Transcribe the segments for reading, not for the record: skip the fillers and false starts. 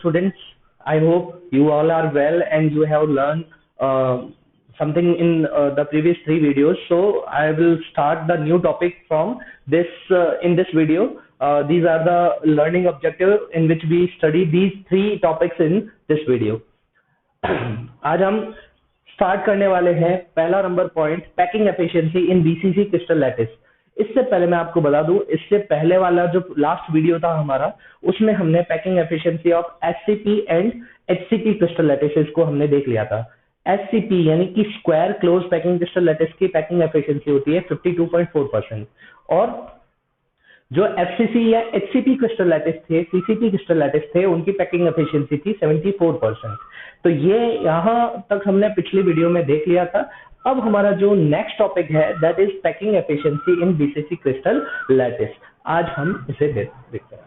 Students, I hope you all are well and you have learned something in the previous three videos. So I will start the new topic from this in this video. These are the learning objective in which we study these three topics in this video. आज हम start करने वाले हैं पहला number point, packing efficiency in BCC crystal lattice. इससे पहले मैं आपको बता दूं, इससे पहले वाला जो लास्ट वीडियो था हमारा, उसमें हमने packing efficiency of SCP and HCP crystal lattices को हमने देख लिया था। एससीपी यानी कि square close packing crystal lattice की पैकिंग एफिशिएंसी होती है 52.4% और जो एफसीसी या एचसीपी क्रिस्टल लैटिस थे, सीसीपी क्रिस्टल लैटिस थे, उनकी पैकिंग एफिशिएंसी थी 74%। तो ये यहाँ तक हमने पिछली वीडियो में देख लिया था। अब हमारा जो नेक्स्ट टॉपिक है that is packing efficiency in BCC crystal lattice. आज हम इसे देखते हैं।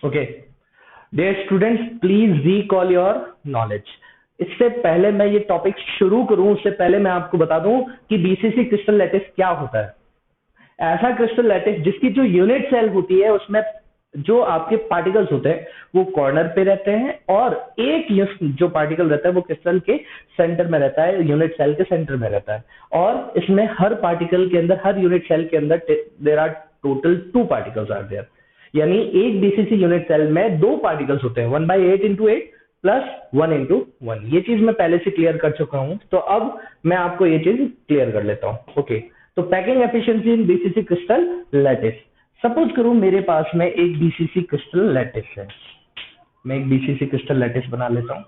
Okay dear students, please recall your knowledge. इससे पहले मैं ये टॉपिक शुरू करूं, उससे पहले मैं आपको बता दूं कि बीसीसी क्रिस्टल लैटिस क्या होता है। ऐसा क्रिस्टल लैटिस जिसकी जो यूनिट सेल होती है उसमें जो आपके पार्टिकल्स होते हैं वो कॉर्नर पे रहते हैं और एक जो पार्टिकल रहता है वो क्रिस्टल के सेंटर में रहता है, यूनिट सेल के सेंटर में रहता है। और इसमें हर पार्टिकल के अंदर, हर यूनिट सेल के अंदर there are total 2 particles are there. यानी एक बीसीसी यूनिट सेल में 2 पार्टिकल्स होते हैं, 1/8 प्लस 1/1। ये चीज मैं पहले से क्लियर कर चुका हूं, तो अब मैं आपको ये चीज क्लियर कर लेता हूं। ओके, तो packing efficiency in BCC crystal lattice. Suppose करूं मेरे पास में एक बीसीसी क्रिस्टल लैटिस है। मैं एक बीसीसी क्रिस्टल लैटिस बना लेता हूं।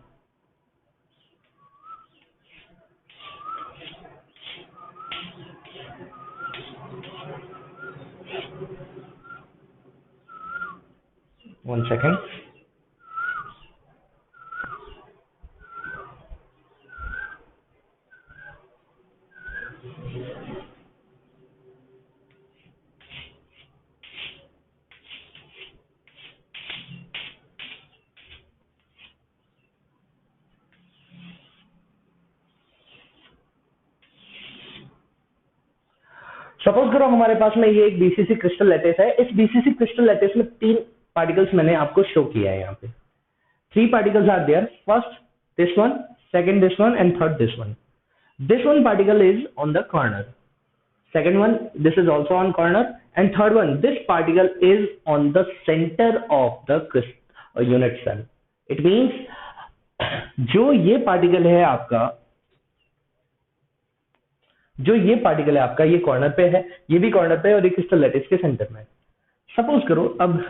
One second. सपोज करो हमारे पास में ये एक बीसीसी क्रिस्टल लैटिस है। इस बीसीसी क्रिस्टल लैटिस में 3 पार्टिकल्स मैंने आपको शो किया है। यहाँ पे 3 particles are there. First this one, second this one, and third this one. This one particle is on the corner. Second one, this is also on corner, and third one, this particle is on the center of the unit cell. It means जो ये particle है आपका, ये corner पे है, ये भी corner पे है और ये क्रिस्टल लैटिस के सेंटर में। सपोज करो अब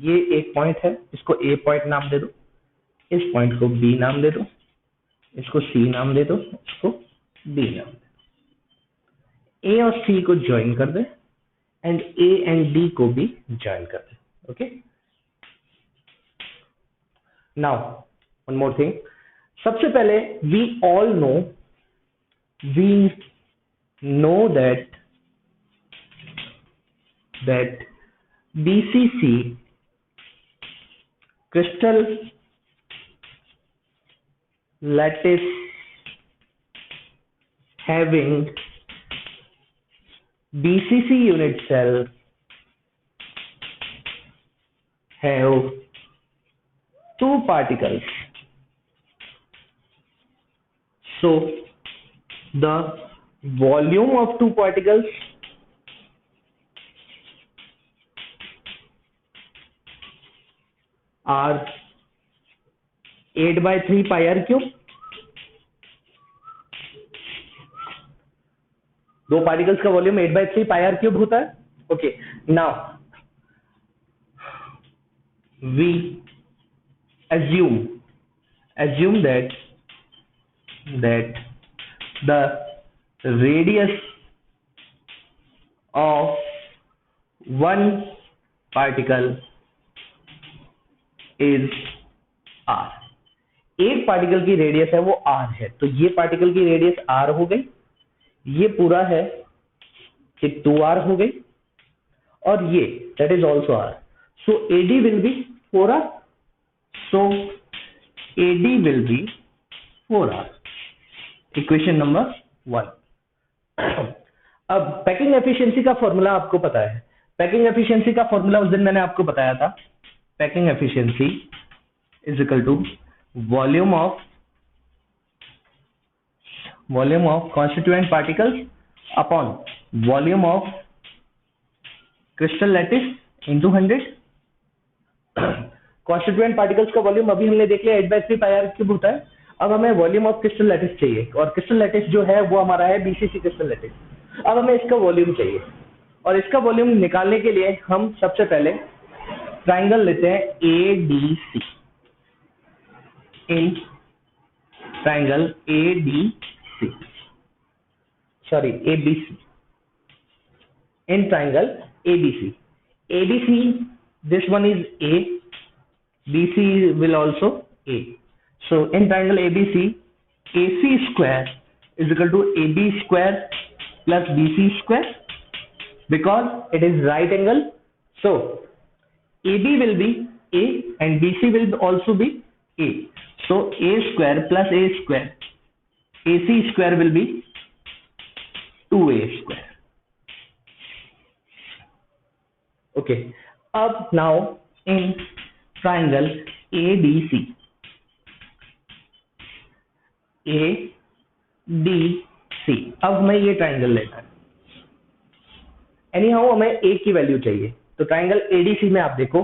ये एक पॉइंट है, इसको ए पॉइंट नाम दे दो, इस पॉइंट को बी नाम दे दो, इसको सी नाम दे दो, इसको डी नाम दे दो। ए और सी को ज्वाइन कर दे एंड ए एंड डी को भी ज्वाइन कर दे। Okay, now one more thing. सबसे पहले we all know that BCC crystal lattice having BCC unit cell have 2 particles. So the volume of 2 particles are 8/3 pi r cube। 2 particles का volume 8/3 pi r cube होता है। Okay, now we assume that the radius of one particle is r। एक particle की radius है वो r है, तो ये पार्टिकल की रेडियस r हो गई। ये पूरा है ये 2r हो गई, और ये that is also r. So AD will be 4r. So AD will be 4r. Equation number 1. अब पैकिंग एफिशिएंसी का फॉर्मूला आपको पता है. पैकिंग एफिशिएंसी का फॉर्मूला उस दिन मैंने आपको बताया था. Packing efficiency is equal to volume of constituent particles upon volume of crystal lattice into 100. Constituent particles का वॉल्यूम अभी हमने देख लिया 8/3 पाई आर क्यूब होता है. अब हमें वॉल्यूम ऑफ क्रिस्टल लैटिस चाहिए, और क्रिस्टल लैटिस जो है वो हमारा है बीसीसी क्रिस्टल लैटिस. अब हमें इसका वॉल्यूम चाहिए, और इसका वॉल्यूम निकालने के लिए हम सबसे पहले ट्राइंगल लेते हैं ADC. In triangle ADC, sorry ABC, in triangle ABC. ABC, this one is A, BC will also A. So in triangle ABC, AC square is equal to AB square plus BC square, because it is right angle. So AB will be A and BC will also be A. So A square plus A square, AC square will be 2A square. Okay. Up now in triangle ADC, अब हमें ये triangle लेना है. Any how हमें ए की value चाहिए, तो triangle ADC में आप देखो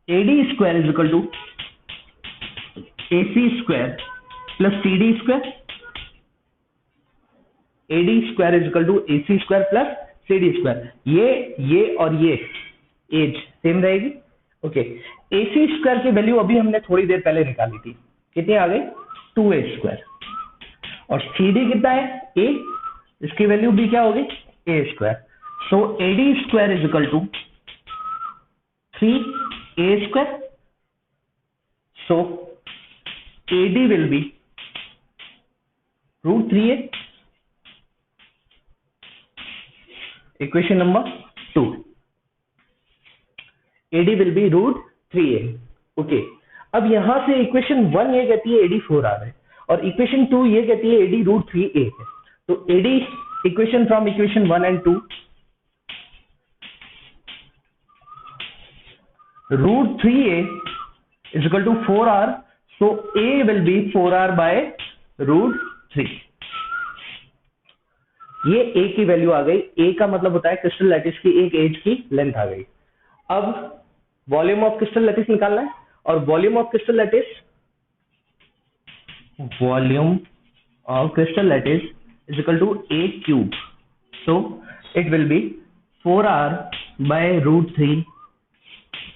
AD square is equal to AC square plus CD square. AD square is equal to AC square plus CD square. ये और ये एज सेम रहेगी. ओके. एसी स्क्वायर की वैल्यू अभी हमने थोड़ी देर पहले निकाली थी, कितनी आ गई 2a स्क्वायर. और सीडी कितना है a, इसकी वैल्यू भी क्या होगी a square. So AD square is equal to 3a square. So AD will be √3a. Equation number 2. AD will be √3a. Okay. अब यहां से इक्वेशन 1 ये कहती है AD 4r है, और इक्वेशन 2 ये कहती है AD √3a है. तो AD equation from equation 1 and 2, √3a is equal to 4r. So A will be 4r by √3. ये A की वैल्यू आ गई. A का मतलब होता है क्रिस्टल लैटिस की एक एज की लेंथ आ गई. अब वॉल्यूम ऑफ क्रिस्टल लैटिस निकालना है, और volume of crystal lattice is equal to a cube. So it will be 4r by √3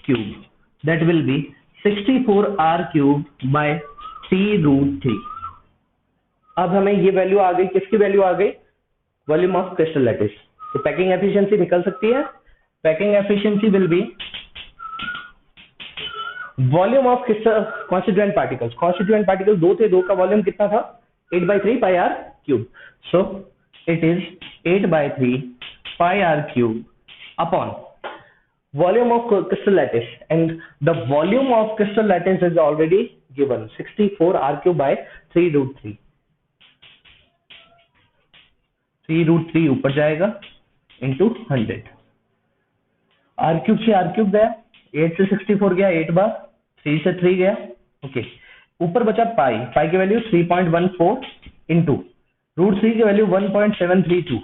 cube. That will be 64r cube by 3√3. अब हमें ये वैल्यू आ गई, किसकी वैल्यू आ गई, वॉल्यूम ऑफ क्रिस्टल लैटिस. तो पैकिंग एफिशिएंसी निकल सकती है. Packing efficiency will be volume of constituent particles. Constituent particle 2 थे, 2 का वॉल्यूम कितना था 8/3 pi r cube. So it is 8/3 pi r cube upon volume of crystal lattice, and the volume of crystal lattice is already given 64r cube by 3√3. 3√3 ऊपर जाएगा into 100. R cube से r cube गया, 8 से 64 गया 8 बार, 3 से 3 गया. Okay. ऊपर बचा पाई. पाई की वैल्यू 3.14 इंटू √3 की वैल्यू 1.732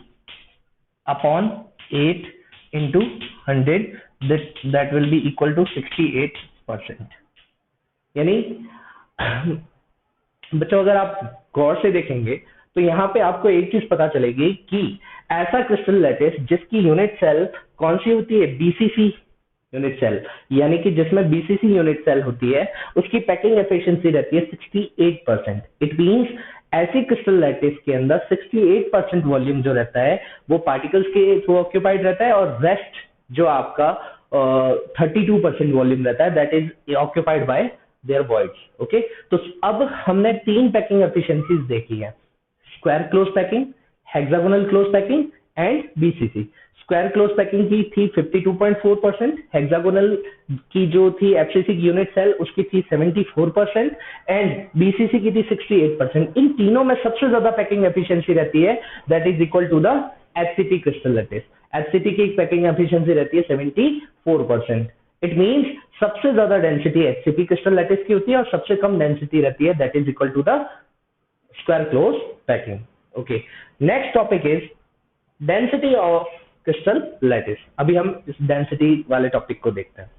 upon 8 into 100. That will be equal to 68%. यानी बच्चों अगर आप गौर से देखेंगे तो यहाँ पे आपको एक चीज पता चलेगी कि ऐसा क्रिस्टल लैटिस जिसकी यूनिट सेल कौन सी होती है, बीसीसी यूनिट सेल, यानी कि जिसमें बीसीसी यूनिट सेल होती है, उसकी पैकिंग एफिशिएंसी रहती है 68%. इट मींस ऐसी क्रिस्टल लैटिस के अंदर 68% वॉल्यूम जो रहता है वो पार्टिकल्स के थ्रू ऑक्यूपाइड रहता है, और रेस्ट जो आपका 32% वॉल्यूम रहता है that is occupied by there voids. Okay. तो अब हमने 3 पैकिंग एफिशिएंसीज देखी है, square close packing, hexagonal close packing and BCC. Square close packing की थी 52.4%, हेक्सागोनल की जो थी एफसीसी यूनिट सेल उसकी थी 74% एंड बीसीसी की थी 68%। इन तीनों में सबसे ज्यादा पैकिंग एफिशिएंसी रहती है, that is equal to the HCT crystal lattice. HCT की पैकिंग एफिशिएंसी रहती है 74%। इट मींस सबसे ज्यादा डेंसिटी एचसीटी क्रिस्टल लैटिस की होती है और सबसे कम डेंसिटी रहती है, that is equal to the square close packing. Okay, next topic is density of crystal lattice. अभी हम इस डेंसिटी वाले टॉपिक को देखते हैं।